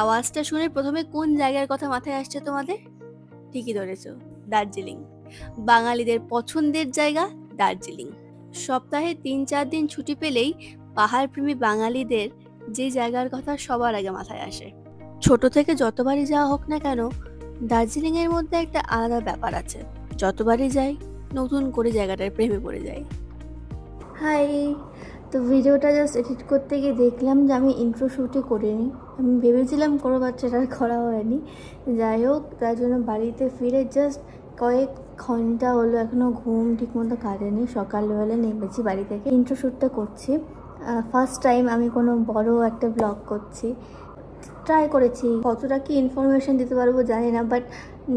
আওয়াজটা শুনে প্রথমে কোন জায়গার কথা মাথায় আসছে তোমাদের? ঠিকই ধরেছ, দার্জিলিং। বাঙালিদের পছন্দের জায়গা দার্জিলিং। সপ্তাহে ৩-৪ দিন ছুটি পেলেই পাহাড়প্রেমী বাঙালিদের যে জায়গার কথা সবার আগে মাথায় আসে। ছোট থেকে যতবারই যাওয়া হোক না কেন, দার্জিলিং এর মধ্যে একটা আলাদা ব্যাপার আছে। যতবারই যাই নতুন করে জায়গাটার প্রেমে পড়ে যাই। হাই, তো ভিডিওটা জাস্ট এডিট করতে গিয়ে দেখলাম যে আমি ইন্ট্রো শ্যুটই করিনি। আমি ভেবেছিলাম কোনো বাচ্চাটা করা হয়নি। যাই হোক, তার জন্য বাড়িতে ফিরে জাস্ট কয়েক ঘন্টা হলো, এখনও ঘুম ঠিকমতো কাটেনি। সকালবেলা নেমেছি বাড়ি থেকে, ইন্ট্রো শ্যুটটা করছি। ফার্স্ট টাইম আমি কোনো বড় একটা ব্লগ করছি। ট্রাই করেছি, কতটা কি ইনফরমেশান দিতে পারবো জানি না, বাট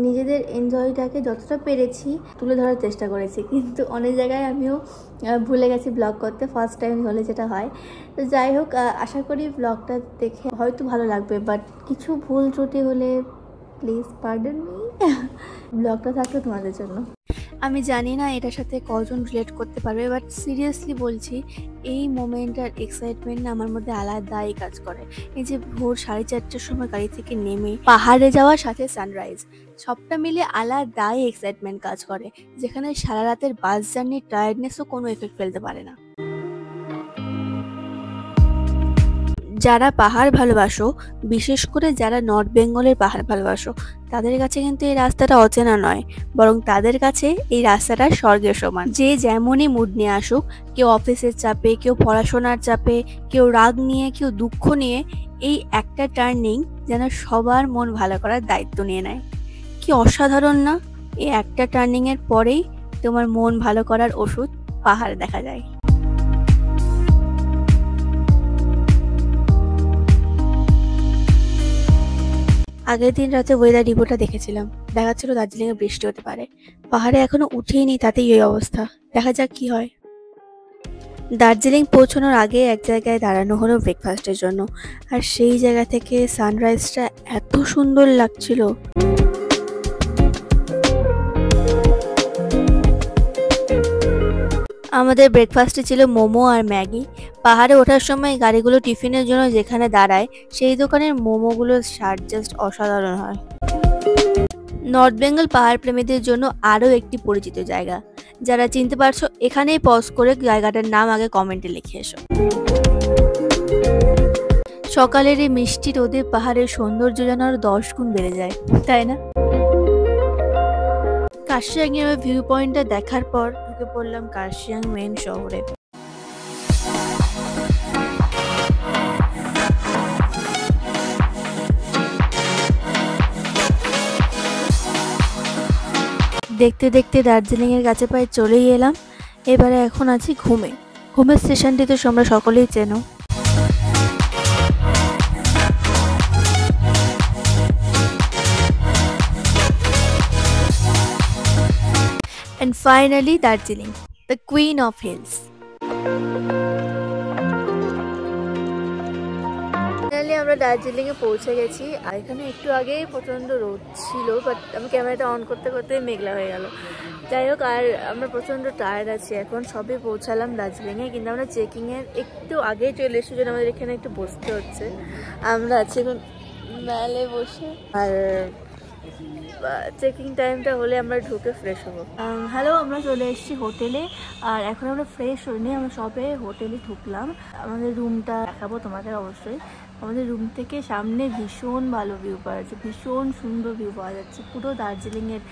নিজেদের এনজয়টাকে যতটা পেরেছি তুলে ধরার চেষ্টা করেছি। কিন্তু অনেক জায়গায় আমিও ভুলে গেছি ব্লগ করতে, ফার্স্ট টাইম হলে যেটা হয়। তো যাই হোক, আশা করি ব্লগটা দেখে হয়তো ভালো লাগবে, বাট কিছু ভুল ত্রুটি হলে প্লিজ পার্ডন মি। ব্লগটা থাকলো তোমাদের জন্য। আমি জানি না এটার সাথে কজন রিলেট করতে পারবে, বাট সিরিয়াসলি বলছি, এই মোমেন্টটার এক্সাইটমেন্ট না আমার মধ্যে আলাদাই কাজ করে। এই যে ভোর 4:30টার সময় গাড়ি থেকে নেমে পাহাড়ে যাওয়ার সাথে সানরাইজ, সবটা মিলে আলাদাই এক্সাইটমেন্ট কাজ করে, যেখানে সারা রাতের বাস জার্নির টায়ার্ডনেসও কোনো এফেক্ট ফেলতে পারে না। যারা পাহাড় ভালোবাসো, বিশেষ করে যারা নর্থ বেঙ্গলের পাহাড় ভালোবাসো, তাদের কাছে কিন্তু এই রাস্তাটা অচেনা নয়, বরং তাদের কাছে এই রাস্তাটা স্বর্গের সমান। যে যেমনই মুড নিয়ে আসুক, কেউ অফিসের চাপে, কেউ পড়াশোনার চাপে, কেউ রাগ নিয়ে, কেউ দুঃখ নিয়ে, এই একটা টার্নিং যেন সবার মন ভালো করার দায়িত্ব নিয়ে নেয়। কি অসাধারণ না? এই একটা টার্নিংয়ের পরেই তোমার মন ভালো করার ওষুধ পাহাড় দেখা যায়। আগের দিন রাতে ওয়েদার রিপোর্টটা দেখেছিলাম, দেখাচ্ছিল দার্জিলিংয়ে বৃষ্টি হতে পারে। পাহাড়ে এখনো উঠেইনি, তাতেই এই অবস্থা। দেখা যাক কি হয়। দার্জিলিং পৌঁছানোর আগে এক জায়গায় দাঁড়ানো হলো ব্রেকফাস্টের জন্য, আর সেই জায়গা থেকে সানরাইজটা এত সুন্দর লাগছিল। আমাদের ব্রেকফাস্টে ছিল মোমো আর ম্যাগি। পাহাড়ে ওঠার সময় গাড়িগুলো টিফিনের জন্য যেখানে দাঁড়ায়, সেই দোকানের মোমোগুলোর স্বাদ জাস্ট অসাধারণ হয়। নর্থ বেঙ্গল পাহাড় প্রেমীদের জন্য আরও একটি পরিচিত জায়গা। যারা চিনতে পারছো, এখানেই পজ করে জায়গাটার নাম আগে কমেন্টে লিখে এসো। সকালের এই মিষ্টি রোদে পাহাড়ের সৌন্দর্য যেন আরো 10 গুণ বেড়ে যায়, তাই না? কার্শিয়াং এর ভিউ পয়েন্টটা দেখার পর ঢুকে পড়লাম কার্শিয়াং মেন শহরে। দেখতে দেখতে দার্জিলিং এর কাছে প্রায় চলেই এলাম। এবারে এখন আছি ঘুমে। ঘুমের স্টেশনটি তো তোমরা সকলেই চেনো। And finally, Darjeeling, the queen of hills. Finally আমরা দার্জিলিং এ পৌঁছে গেছি। আর এখানে একটু আগেই প্রচন্ড রোদ ছিল, বাট আমি ক্যামেরাটা অন করতে করতে মেঘলা হয়ে গেল। যাই হোক, আর আমরা প্রচন্ড টায়ার্ড আছি এখন। সবে পৌঁছালাম দার্জিলিং এ, কিন্তু আমরা চেকিং এর একটু আগেই চলে এসেছি, জন্য আমাদের এখানে একটু বসতে হচ্ছে। আমরা আছি এখন মেলে বসে, আর চেকিং টাইমটা হলে আমরা ঢুকে ফ্রেশ হবো। হ্যালো, আমরা চলে এসেছি হোটেলে, আর এখন আমরা ফ্রেশ হইনি, আমরা সবে হোটেলে ঢুকলাম। আমাদের রুমটা দেখাবো তোমাদের অবশ্যই। আমাদের রুম থেকে সামনে ভীষণ ভালো ভিউ পাওয়া যাচ্ছে, ভীষণ সুন্দর ভিউ পাওয়া যাচ্ছে, পুরো দার্জিলিংয়ের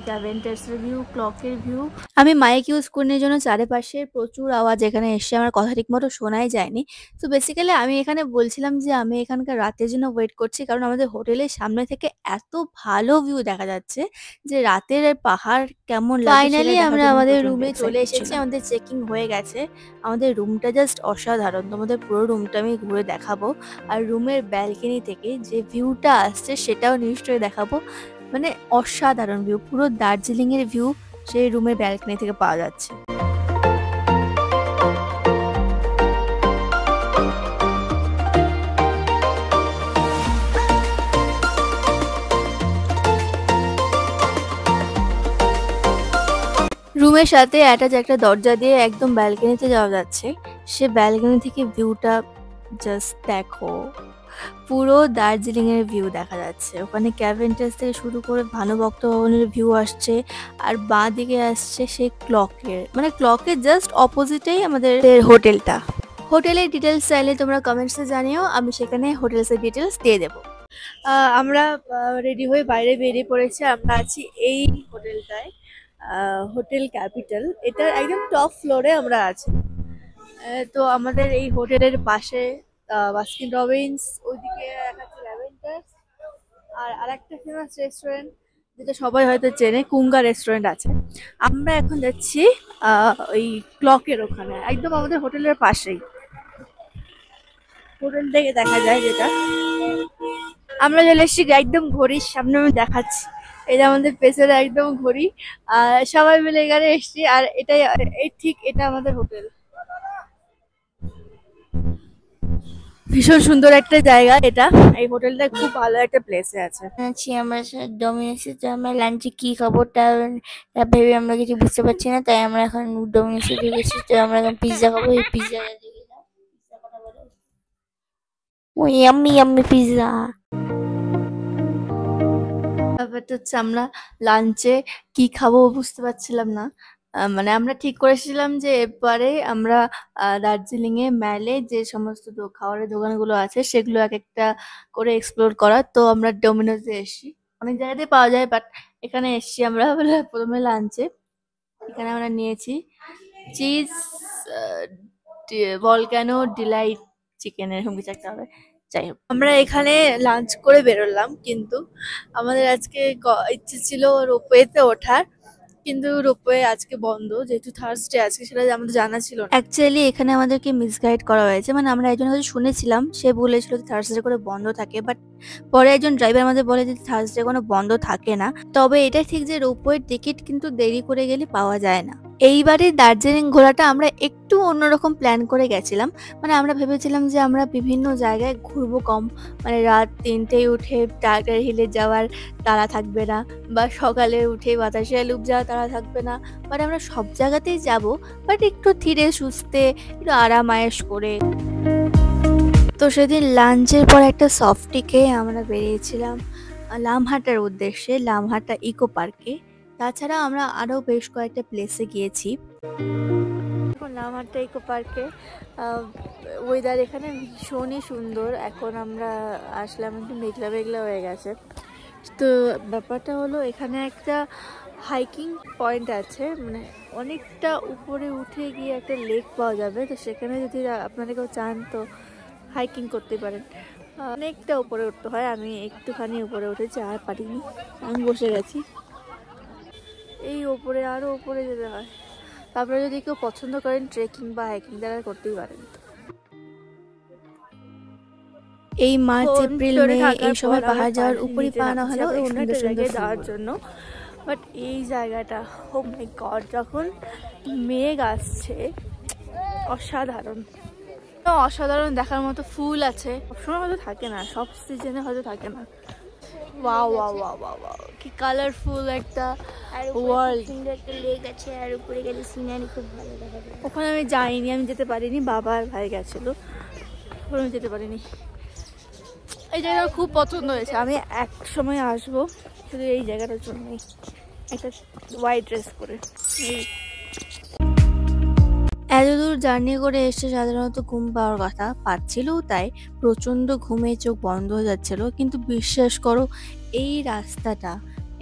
ক্যাভেন্টার্সের ভিউ, ক্লকের ভিউ। আমি মাইক ইউজ করার জন্য চারিপাশে প্রচুর আওয়াজ, এখানে এসে আমার কথা ঠিকমতো শোনাই যায়নি। তো বেসিক্যালি আমি এখানে বলছিলাম যে আমি এখানকার রাতের জন্য ওয়েট করছি, কারণ আমাদের হোটেলের সামনে থেকে এত ভালো ভিউ দেখা যাচ্ছে যে রাতের পাহাড় কেমন লাগে। ফাইনালি আমরা আমাদের রুমে চলে এসেছি, আমাদের চেকিং হয়ে গেছে। আমাদের রুমটা জাস্ট অসাধারণ, তোমাদের পুরো রুমটা আমি ঘুরে দেখাবো, আর রুমের ব্যালকনি থেকে যে ভিউটা আসছে সেটাও নিশ্চয়ই দেখাবো। মানে অসাধারণ ভিউ, পুরো দার্জিলিং এর ভিউ সেই রুমের ব্যালকনি থেকে পাওয়া যাচ্ছে। রুমের সাথে অ্যাটাচ একটা দরজা দিয়ে একদম ব্যালকনিতে যাওয়া যাচ্ছে। সে ব্যালকনি থেকে ভিউটা জাস্ট দেখো, পুরো দার্জিলিংয়ের ভিউ দেখা যাচ্ছে। ওখানে ক্যাভেন্টাস থেকে শুরু করে ভানুভক্ত ভবনের ভিউ আসছে, আর বাঁ দিকে আসছে সেই ক্লকের জাস্ট অপোজিটেই আমাদের হোটেলটা। হোটেলের ডিটেলস চাইলে তোমরা কমেন্টসে জানিও, আমি সেখানে হোটেলসের ডিটেলস দিয়ে দেবো। আমরা রেডি হয়ে বাইরে বেরিয়ে পড়েছি। আমরা আছি এই হোটেলটায়, হোটেল ক্যাপিটাল। এটার একদম টপ ফ্লোরে আমরা আছি। তো আমাদের এই হোটেলের পাশে বাস্কিন রবিন্স, ওইদিকে দেখাচ্ছে ল্যাভেন্ডার্স, আর আরেকটা ফেমাস রেস্টুরেন্ট যেটা সবাই হয়তো চেনে, কুঙ্গা রেস্টুরেন্ট আছে। আমরা এখন যাচ্ছি ওই ক্লকের ওখানে, একদম আমাদের হোটেলের পাশেই। হোটেল থেকে দেখা যায় যেটা। আমরা চলে এসেছি একদম ঘড়ির সামনে, আমি দেখাচ্ছি। এটা আমাদের পেছনে একদম ঘড়ি, আর সবাই মিলে এখানে এসছি। আর এটাই ঠিক এটা আমাদের হোটেল। ভীষণ সুন্দর একটা জায়গা এটা। এই হোটেলটা খুব ভালো একটা প্লেসে আছে। আছি আমরা ডোমিনোসে, তো আমরা লাঞ্চে কি খাবো তা ভেবে আমরা কিছু বুঝতে পারছি না, তাই আমরা এখন ডোমিনোসে ঢুকেছি। তো আমরা এখন পিৎজা খাবো। এই পিৎজা ইয়াম্মি ইয়াম্মি পিৎজা। ব্যাপারটা হচ্ছে আমরা লাঞ্চে কি খাবো বুঝতে পারছিলাম না। মানে আমরা ঠিক করেছিলাম যে এবারে আমরা দার্জিলিং এ ম্যালে যে সমস্ত খাবারের দোকানগুলো আছে সেগুলো এক একটা করে এক্সপ্লোর করার। তো আমরা ডোমিনোজে এসেছি, অনেক জায়গাতেই পাওয়া যায়, বাট এখানে এসেছি আমরা প্রথমে লাঞ্চে। এখানে আমরা নিয়েছি চিজ ভলক্যানো ডিলাইট চিকেন, এরকম কিছু একটা হবে। যাই হোক, আমরা এখানে লাঞ্চ করে বেরোলাম, কিন্তু আমাদের আজকে ইচ্ছে ছিল রোপওয়েতে ওঠার, কিন্তু রোপওয়ে আজকে বন্ধ, যেহেতু থার্সডে আজকে, সেটা আমাদের জানা ছিল না। অ্যাকচুয়ালি এখানে আমাদেরকে মিসগাইড করা হয়েছে। মানে আমরা একজন কাছে শুনেছিলাম, সে বলেছিল যে থার্সডে করে বন্ধ থাকে, বাট পরে একজন ড্রাইভার আমাদের বলে যে থার্সডে কোনো বন্ধ থাকে না। তবে এটা ঠিক যে রোপওয়ের টিকিট কিন্তু দেরি করে গেলে পাওয়া যায় না। এইবারে দার্জিলিং ঘোরাটা আমরা একটু অন্যরকম প্ল্যান করে গেছিলাম। মানে আমরা ভেবেছিলাম যে আমরা বিভিন্ন জায়গায় ঘুরবো কম, মানে রাত 3টেয় উঠে টাইগার হিলে যাওয়ার তাড়া থাকবে না, বা সকালে উঠে বাতাসিয়া লুপ যাওয়ার তাড়া থাকবে না। বাট আমরা সব জায়গাতেই যাব, বাট একটু ধীরে সুস্থে, একটু আরাম আয়েশ করে। তো সেদিন লাঞ্চের পর একটা সফটি খেয়ে আমরা বেরিয়েছিলাম লামহাটার উদ্দেশ্যে, লামহাটা ইকো পার্কে। তাছাড়া আমরা আরও বেশ কয়েকটা প্লেসে গিয়েছি। এখন লামহাটা ইকো পার্কে ওয়েদার এখানে ভীষণই সুন্দর। এখন আমরা আসলাম, একটু মেঘলা মেঘলা হয়ে গেছে। তো ব্যাপারটা হলো, এখানে একটা হাইকিং পয়েন্ট আছে, মানে অনেকটা উপরে উঠে গিয়ে একটা লেক পাওয়া যাবে। তো সেখানে যদি আপনারা কেউ চান তো হাইকিং করতে পারেন। অনেকটা উপরে উঠতে হয়, আমি একটুখানি উপরে উঠেছি, আর পারিনি, আমি বসে গেছি। এই ওপরে আরও উপরে যেতে হয়। তারপরে যদি কেউ পছন্দ করেন ট্রেকিং বা হাইকিং, তারা করতেই পারেন। এই মার্চ এপ্রিল মে এই সময় পাহাড় যাওয়ার উপরই পাওয়া হলেও অন্য একটা জায়গায় যাওয়ার জন্য। বাট এই জায়গাটা, ও মাই গড, যখন মেঘ আসছে অসাধারণ, অসাধারণ দেখার মতো ফুল আছে। সবসময় হয়তো থাকে না, সব সিজনে হয়তো থাকে না। Wow wow wow wow wow, কি কালারফুল একটা ওয়ার্ল্ড। সুন্দর একটা লেক আছে, আর উপরে গেলে সিনারি খুব ভালো দেখা যায়। ওখানে আমি যাইনি, আমি যেতে পারিনি, বাবা আর ভাই গেছিলো, ওখানে আমি যেতে পারিনি। এই জায়গাটা খুব পছন্দ হয়েছে, আমি এক সময় আসবো শুধু এই জায়গাটার জন্যই, একটা হোয়াইট ড্রেস পরে। এত দূর জার্নি করে এসে সাধারণত ঘুম পাওয়ার কথা, পাচ্ছিলও তাই। প্রচণ্ড ঘুমে চোখ বন্ধ হয়ে যাচ্ছিল, কিন্তু বিশ্বাস করো এই রাস্তাটা,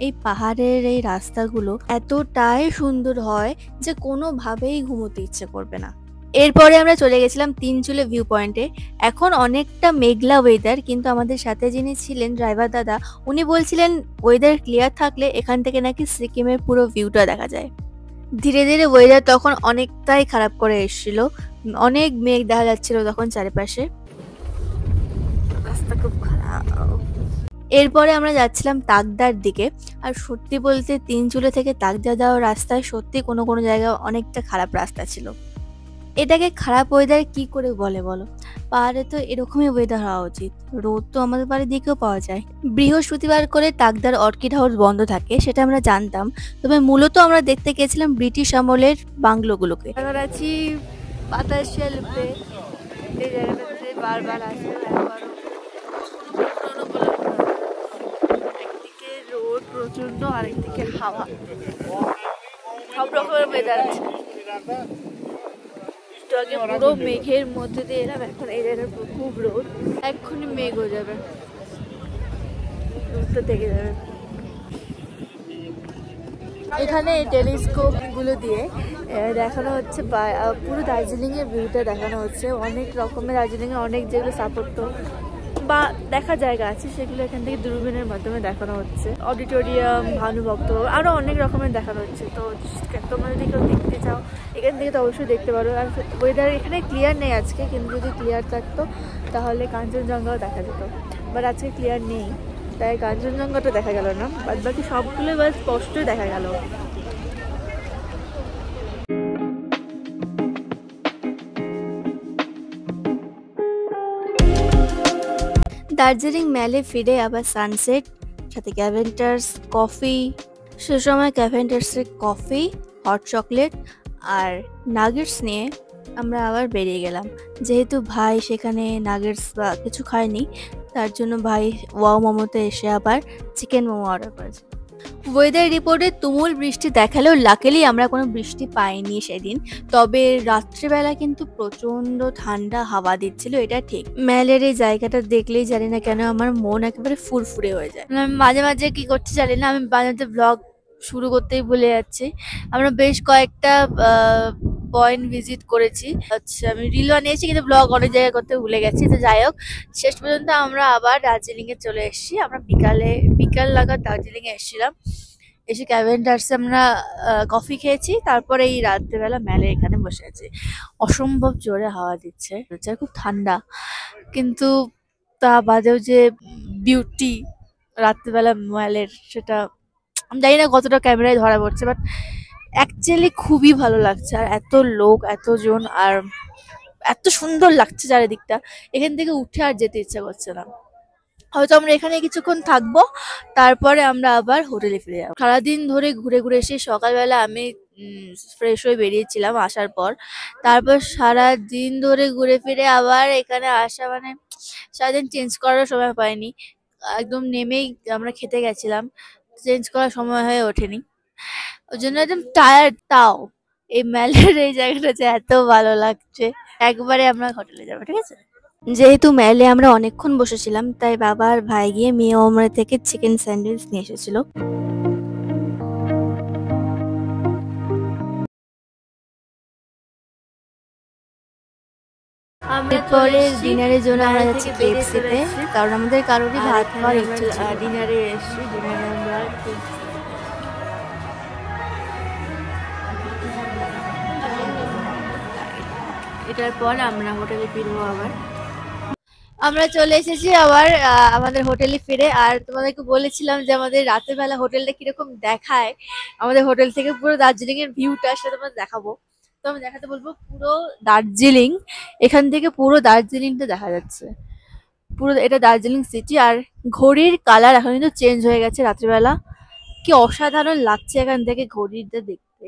এই পাহাড়ের এই রাস্তাগুলো এতটাই সুন্দর হয় যে কোনোভাবেই ঘুমোতে ইচ্ছে করবে না। এরপরে আমরা চলে গেছিলাম তিনচুলে ভিউ পয়েন্টে। এখন অনেকটা মেঘলা ওয়েদার, কিন্তু আমাদের সাথে যিনি ছিলেন ড্রাইভার দাদা, উনি বলছিলেন ওয়েদার ক্লিয়ার থাকলে এখান থেকে নাকি সিকিমের পুরো ভিউটা দেখা যায়। ধীরে ধীরে ওয়েদার তখন অনেকটাই খারাপ করে এসেছিল, অনেক মেঘ দেখা যাচ্ছিল তখন চারিপাশে, রাস্তা খুব খারাপ। এরপরে আমরা যাচ্ছিলাম তাকদার দিকে, আর সত্যি বলতে তিনচুলে থেকে তাকদা যাওয়ার রাস্তায় সত্যি কোনো কোনো জায়গায় অনেকটা খারাপ রাস্তা ছিল। এটাকে খারাপ ওয়েদার কি করে বলে বলো? পাহাড়ে তো এরকমই ওয়েদার হওয়া উচিত। রোদ তো আমাদের বাড়ির দিকেও পাওয়া যায়। বৃহস্পতিবার করে তাকদার অর্কিড হাউস বন্ধ থাকে, সেটা আমরা জানতাম। তবে মূলত আমরা দেখতে গেছিলাম ব্রিটিশ আমলের বাংলোগুলোকে। এখন আছি বাতাসিয়া লুপে, এই জায়গাটাতে বারবার আসলে প্রচন্ড, আর একদিকে হাওয়া, সব রকমের ওয়েদার আছে। একটু আগে পুরো মেঘের মধ্যে দিয়ে এলাম, এখন এই জায়গায় খুব রোদ, এক্ষুনি মেঘ হয়ে যাবে, রোদটা থেকে যাবে। এখানে টেলিস্কোপ গুলো দিয়ে দেখানো হচ্ছে পুরো দার্জিলিং এর ভিউটা দেখানো হচ্ছে। অনেক রকমের দার্জিলিং এ অনেক যেগুলো স্থাপত্য বা দেখার জায়গা আছে সেগুলো এখান থেকে দূরবীনের মাধ্যমে দেখানো হচ্ছে। অডিটোরিয়াম, ভানুভক্ত, আরো অনেক রকমের দেখানো হচ্ছে। তো তোমরা যদি কেউ দেখতে চাও এখান থেকে তো অবশ্যই দেখতে পারো। আর ওয়েদার এখানে ক্লিয়ার নেই আজকে, কিন্তু যদি ক্লিয়ার থাকতো তাহলে কাঞ্চনজঙ্ঘাও দেখা যেত, বাট আজকে ক্লিয়ার নেই, তাই কাঞ্চনজঙ্ঘাটা দেখা গেল না, বাদ বাকি সবগুলো এবার স্পষ্টই দেখা গেল। দার্জিলিং ম্যালে ফিরে আবার সানসেট, সাথে ক্যাভেন্টার্স কফি। সে সময় ক্যাভেন্টার্সের কফি, হট চকলেট আর নাগেটস নিয়ে আমরা আবার বেরিয়ে গেলাম। যেহেতু ভাই সেখানে নাগেটস বা কিছু খায়নি, তার জন্য ভাই ওয়াও মোমোতে এসে আবার চিকেন মোমো অর্ডার করেছে। ওয়েদার রিপোর্টে তুমুল বৃষ্টি দেখালেও লাকিলি আমরা কোনো বৃষ্টি পাইনি সেদিন। তবে রাত্রিবেলা কিন্তু প্রচন্ড ঠান্ডা হাওয়া দিচ্ছিল, এটা ঠিক। ম্যালের এই জায়গাটা দেখলেই জানি না কেন আমার মন একেবারে ফুরফুরে হয়ে যায়। মাঝে মাঝে কি করতে জানি না, আমি বানাতে ব্লগ শুরু করতেই ভুলে যাচ্ছি। আমরা বেশ কয়েকটা পয়েন্ট ভিজিট করেছি, আচ্ছা আমি রিল বানিয়েছি কিন্তু ব্লগ অনেক জায়গায় করতে ভুলে গেছি। তো যাই হোক, শেষ পর্যন্ত আমরা আবার দার্জিলিং এ চলে এসেছি। আমরা বিকাল নাগাদ দার্জিলিং এ এসেছিলাম, এসে ক্যাভেন্টার্সে আমরা কফি খেয়েছি, তারপরে এই রাত্রেবেলা ম্যালে এখানে বসে আছি। অসম্ভব জোরে হাওয়া দিচ্ছে, খুব ঠান্ডা, কিন্তু তা বাদেও যে বিউটি রাত্রেবেলা ম্যালের, সেটা আমি জানি না কতটা ক্যামেরায় ধরা পড়ছে, বাট অ্যাকচুয়ালি খুবই ভালো লাগছে। আর এত লোক, এতজন, আর এত সুন্দর লাগছে চারিদিকটা, এখান থেকে উঠে আর যেতে ইচ্ছা করছে না। হয়তো আমরা এখানে কিছুক্ষণ থাকবো, তারপরে আমরা আবার হোটেলে ফিরে যাবো। সারাদিন ধরে ঘুরে ঘুরে এসে সকালবেলা আমি ফ্রেশ হয়ে বেরিয়েছিলাম আসার পর, তারপর সারাদিন ধরে ঘুরে ফিরে আবার এখানে আসা, মানে সারাদিন চেঞ্জ করার সময় পাইনি। একদম নেমেই আমরা খেতে গেছিলাম, চেঞ্জ করার সময় হয়ে ওঠেনি, ওই জন্য একদম টায়ার্ড। তাও এই ম্যালের এই জায়গাটা যে এত ভালো লাগছে, একবারে আমরা হোটেলে যাবো, ঠিক আছে? যেহেতু ম্যালে আমরা অনেকক্ষণ বসেছিলাম, তাই বাবা আর ভাই গিয়ে মিয়া ওমরা থেকে চিকেন স্যান্ডউইচ নিয়ে এসেছিল। এরপরে ডিনারের জন্য আমরা যাচ্ছি কেএফসিতে, কারণ আমাদের কারোরই ভাত খাওয়ার ইচ্ছে ছিল। ডিনারে এসেছি, ডিনারে আমরা এটার পর আমরা হোটেলে ফিরবো। আবার আমরা চলে এসেছি আবার আমাদের হোটেলে ফিরে। আর তোমাদেরকে বলেছিলাম যে আমাদের রাতের বেলা হোটেলটা কিরকম দেখায়, আমাদের হোটেল থেকে পুরো দার্জিলিং এর ভিউটা সেটা তোমাদের দেখাবো। তো আমি দেখাতে বলবো পুরো দার্জিলিং, এখান থেকে পুরো দার্জিলিংটা দেখা যাচ্ছে, পুরো এটা দার্জিলিং সিটি। আর ঘড়ির কালার এখন কিন্তু চেঞ্জ হয়ে গেছে রাত্রিবেলা, কি অসাধারণ লাগছে এখান থেকে ঘড়িটা দেখতে।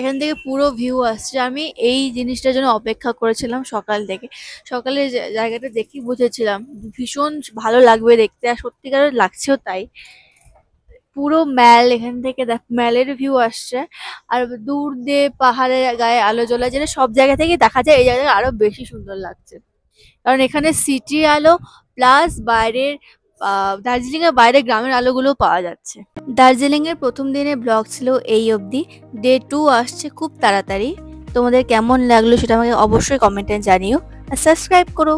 এখান থেকে পুরো ভিউ আসছে। আমি এই জিনিসটার জন্য অপেক্ষা করেছিলাম সকাল থেকে, সকালে জায়গাটা দেখি বুঝেছিলাম ভীষণ ভালো লাগবে দেখতে, আর সত্যিকার লাগছেও তাই। পুরো ম্যাল, এখান থেকে ম্যালের ভিউ আসছে, আর দূর দিয়ে পাহাড়ের গায়ে আলো জ্বলা, যেটা সব জায়গা থেকে দেখা যায়, এই জায়গায় আরো বেশি সুন্দর লাগছে, কারণ এখানে সিটি আলো প্লাস বাইরের দার্জিলিং এর বাইরে গ্রামের আলোগুলো পাওয়া যাচ্ছে। দার্জিলিং এর প্রথম দিনের ব্লগ ছিল এই অবধি। ডে 2 আসছে খুব তাড়াতাড়ি। তোমাদের কেমন লাগলো সেটা আমাকে অবশ্যই কমেন্টে জানিও, আর সাবস্ক্রাইব করো।